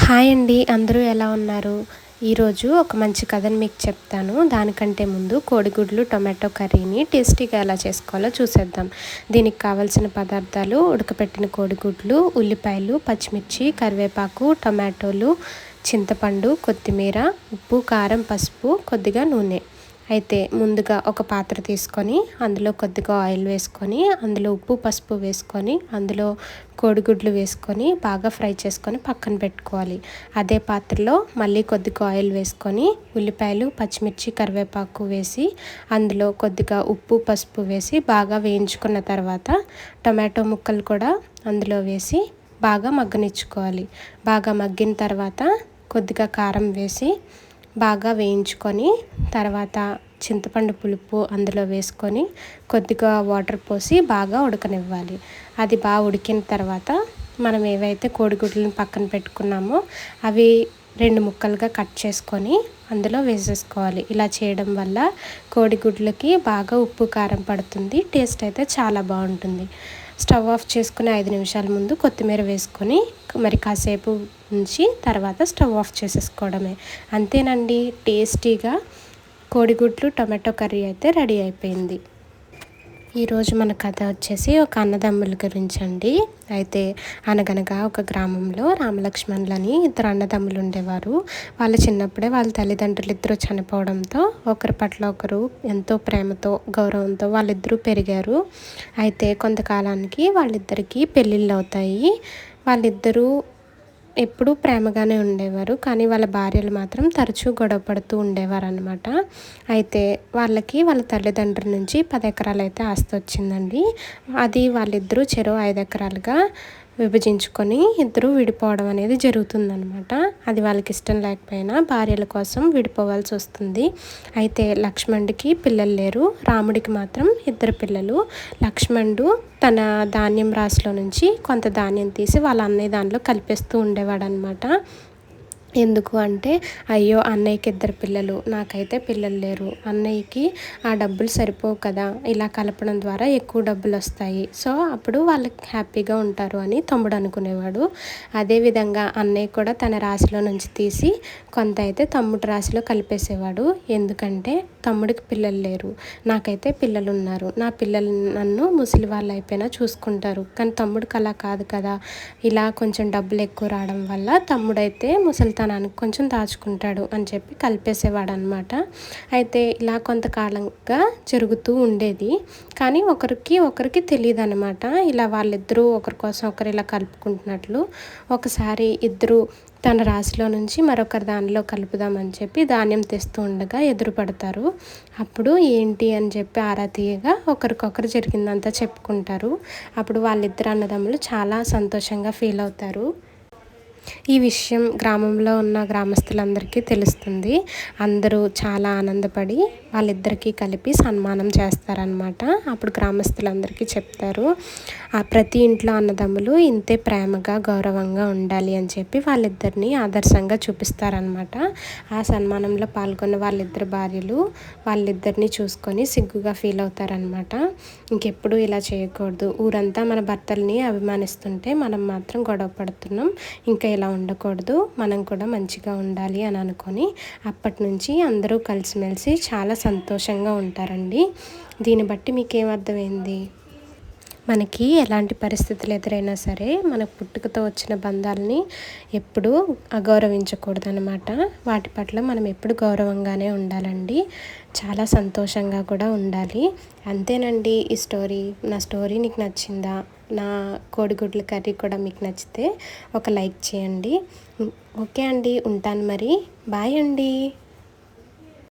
Hi అండి, అందరూ ఎలా ఉన్నారు? ఈరోజు ఒక మంచి కథను మీకు చెప్తాను. దానికంటే ముందు కోడిగుడ్లు టొమాటో కర్రీని టేస్టీగా ఎలా చేసుకోవాలో చూసేద్దాం. దీనికి కావాల్సిన పదార్థాలు: ఉడకపెట్టిన కోడిగుడ్లు, ఉల్లిపాయలు, పచ్చిమిర్చి, కరివేపాకు, టొమాటోలు, చింతపండు, కొత్తిమీర, ఉప్పు, కారం, పసుపు, కొద్దిగా నూనె. అయితే ముందుగా ఒక పాత్ర తీసుకొని అందులో కొద్దిగా ఆయిల్ వేసుకొని, అందులో ఉప్పు, పసుపు వేసుకొని, అందులో కోడిగుడ్లు వేసుకొని బాగా ఫ్రై చేసుకొని పక్కన పెట్టుకోవాలి. అదే పాత్రలో మళ్ళీ కొద్దిగా ఆయిల్ వేసుకొని ఉల్లిపాయలు, పచ్చిమిర్చి, కరివేపాకు వేసి అందులో కొద్దిగా ఉప్పు, పసుపు వేసి బాగా వేయించుకున్న తర్వాత టొమాటో ముక్కలు కూడా అందులో వేసి బాగా మగ్గనిచ్చుకోవాలి. బాగా మగ్గిన తర్వాత కొద్దిగా కారం వేసి బాగా వేయించుకొని తర్వాత చింతపండు పులుపు అందులో వేసుకొని కొద్దిగా వాటర్ పోసి బాగా ఉడకనివ్వాలి. అది బాగా ఉడికిన తర్వాత మనం ఏవైతే కోడిగుడ్లను పక్కన పెట్టుకున్నామో అవి 2 ముక్కలుగా కట్ చేసుకొని అందులో వేసేసుకోవాలి. ఇలా చేయడం వల్ల కోడిగుడ్లకి బాగా ఉప్పు, కారం పడుతుంది. టేస్ట్ అయితే చాలా బాగుంటుంది. స్టవ్ ఆఫ్ చేసుకుని 5 నిమిషాల ముందు కొత్తిమీర వేసుకొని మరి కాసేపు ఉంచి తర్వాత స్టవ్ ఆఫ్ చేసేసుకోవడమే. అంతేనండి, టేస్టీగా కోడిగుడ్లు టొమాటో కర్రీ అయితే రెడీ అయిపోయింది. ఈరోజు మన కథ వచ్చేసి ఒక అన్నదమ్ముల గురించి అండి. అయితే అనగనగా ఒక గ్రామంలో రామలక్ష్మణులని 2 అన్నదమ్ములు ఉండేవారు. వాళ్ళు చిన్నప్పుడే వాళ్ళ తల్లిదండ్రులు ఇద్దరు చనిపోవడంతో ఒకరి పట్ల ఒకరు ఎంతో ప్రేమతో, గౌరవంతో వాళ్ళిద్దరూ పెరిగారు. అయితే కొంతకాలానికి వాళ్ళిద్దరికీ పెళ్ళిళ్ళు అవుతాయి. వాళ్ళిద్దరూ ఎప్పుడూ ప్రేమగానే ఉండేవారు, కానీ వాళ్ళ భార్యలు మాత్రం తరచూ గొడవ పడుతూ ఉండేవారు అనమాట. అయితే వాళ్ళకి వాళ్ళ తల్లిదండ్రుల నుంచి 10 ఎకరాలు అయితే ఆస్తి వచ్చిందండి. అది వాళ్ళిద్దరూ చెరో 5 ఎకరాలుగా విభజించుకొని ఇద్దరు విడిపోవడం అనేది జరుగుతుందనమాట. అది వాళ్ళకి ఇష్టం లేకపోయినా భార్యల కోసం విడిపోవాల్సి వస్తుంది. అయితే లక్ష్మణుడికి పిల్లలు లేరు, రాముడికి మాత్రం 2 పిల్లలు. లక్ష్మణుడు తన ధాన్యం రాశిలో నుంచి కొంత ధాన్యం తీసి వాళ్ళ అన్నయ్య దానిలో కలిపేస్తూ ఉండేవాడు అనమాట. ఎందుకు అంటే, అయ్యో అన్నయ్యకి 2 పిల్లలు, నాకైతే పిల్లలు లేరు, అన్నయ్యకి ఆ డబ్బులు సరిపోవు కదా, ఇలా కలపడం ద్వారా ఎక్కువ డబ్బులు వస్తాయి, సో అప్పుడు వాళ్ళకి హ్యాపీగా ఉంటారు అని తమ్ముడు అనుకునేవాడు. అదేవిధంగా అన్నయ్య కూడా తన రాశిలో నుంచి తీసి కొంత అయితే తమ్ముడు రాశిలో కలిపేసేవాడు. ఎందుకంటే తమ్ముడికి పిల్లలు లేరు, నాకైతే పిల్లలు ఉన్నారు, నా పిల్లలు నన్ను ముసలి వాళ్ళు అయిపోయినా చూసుకుంటారు, కానీ తమ్ముడికి అలా కాదు కదా. ఇలా కొంచెం డబ్బులు ఎక్కువ రావడం వల్ల తమ్ముడైతే ముసలితనానికి కొంచెం దాచుకుంటాడు అని చెప్పి కలిపేసేవాడు అనమాట. అయితే ఇలా కొంతకాలంగా జరుగుతూ ఉండేది, కానీ ఒకరికి తెలియదు అనమాట. ఇలా వాళ్ళిద్దరూ ఒకరి కోసం ఒకరు ఇలా కలుపుకుంటున్నట్లు. ఒకసారి ఇద్దరు తన రాశిలో నుంచి మరొకరి దానిలో కలుపుదామని చెప్పి ధాన్యం తెస్తూ ఉండగా ఎదురుపడతారు. అప్పుడు ఏంటి అని చెప్పి ఆరా తీయగా ఒకరికొకరు జరిగిందంతా చెప్పుకుంటారు. అప్పుడు వాళ్ళిద్దరు అన్నదమ్ములు చాలా సంతోషంగా ఫీల్ అవుతారు. ఈ విషయం గ్రామంలో ఉన్న గ్రామస్తులందరికీ తెలుస్తుంది. అందరూ చాలా ఆనందపడి వాళ్ళిద్దరికీ కలిపి సన్మానం చేస్తారనమాట. అప్పుడు గ్రామస్తులందరికీ చెప్తారు, ఆ ప్రతి ఇంట్లో అన్నదమ్ములు ఇంతే ప్రేమగా, గౌరవంగా ఉండాలి అని చెప్పి వాళ్ళిద్దరిని ఆదర్శంగా చూపిస్తారనమాట. ఆ సన్మానంలో పాల్గొన్న వాళ్ళిద్దరు భార్యలు వాళ్ళిద్దరిని చూసుకొని సిగ్గుగా ఫీల్ అవుతారనమాట. ఇంకెప్పుడు ఇలా చేయకూడదు, ఊరంతా మన భర్తల్ని అభిమానిస్తుంటే మనం మాత్రం గొడవ పడుతున్నాం, ఇంకా ఇలా ఉండకూడదు, మనం కూడా మంచిగా ఉండాలి అని అనుకొని అప్పటి నుంచి అందరూ కలిసిమెలిసి చాలా సంతోషంగా ఉంటారండి. దీన్ని బట్టి మీకేం అర్థమైంది? మనకి ఎలాంటి పరిస్థితులు ఎదురైనా సరే మన పుట్టుకతో వచ్చిన బంధాలని ఎప్పుడూ అగౌరవించకూడదు అనమాట. వాటి పట్ల మనం ఎప్పుడు గౌరవంగానే ఉండాలండి, చాలా సంతోషంగా కూడా ఉండాలి. అంతేనండి ఈ స్టోరీ. నా స్టోరీ నీకు నచ్చిందా? నా కోడిగుడ్ల కర్రీ కూడా మీకు నచ్చితే ఒక లైక్ చేయండి. ఓకే అండి, ఉంటాను మరి. బాయ్ అండి.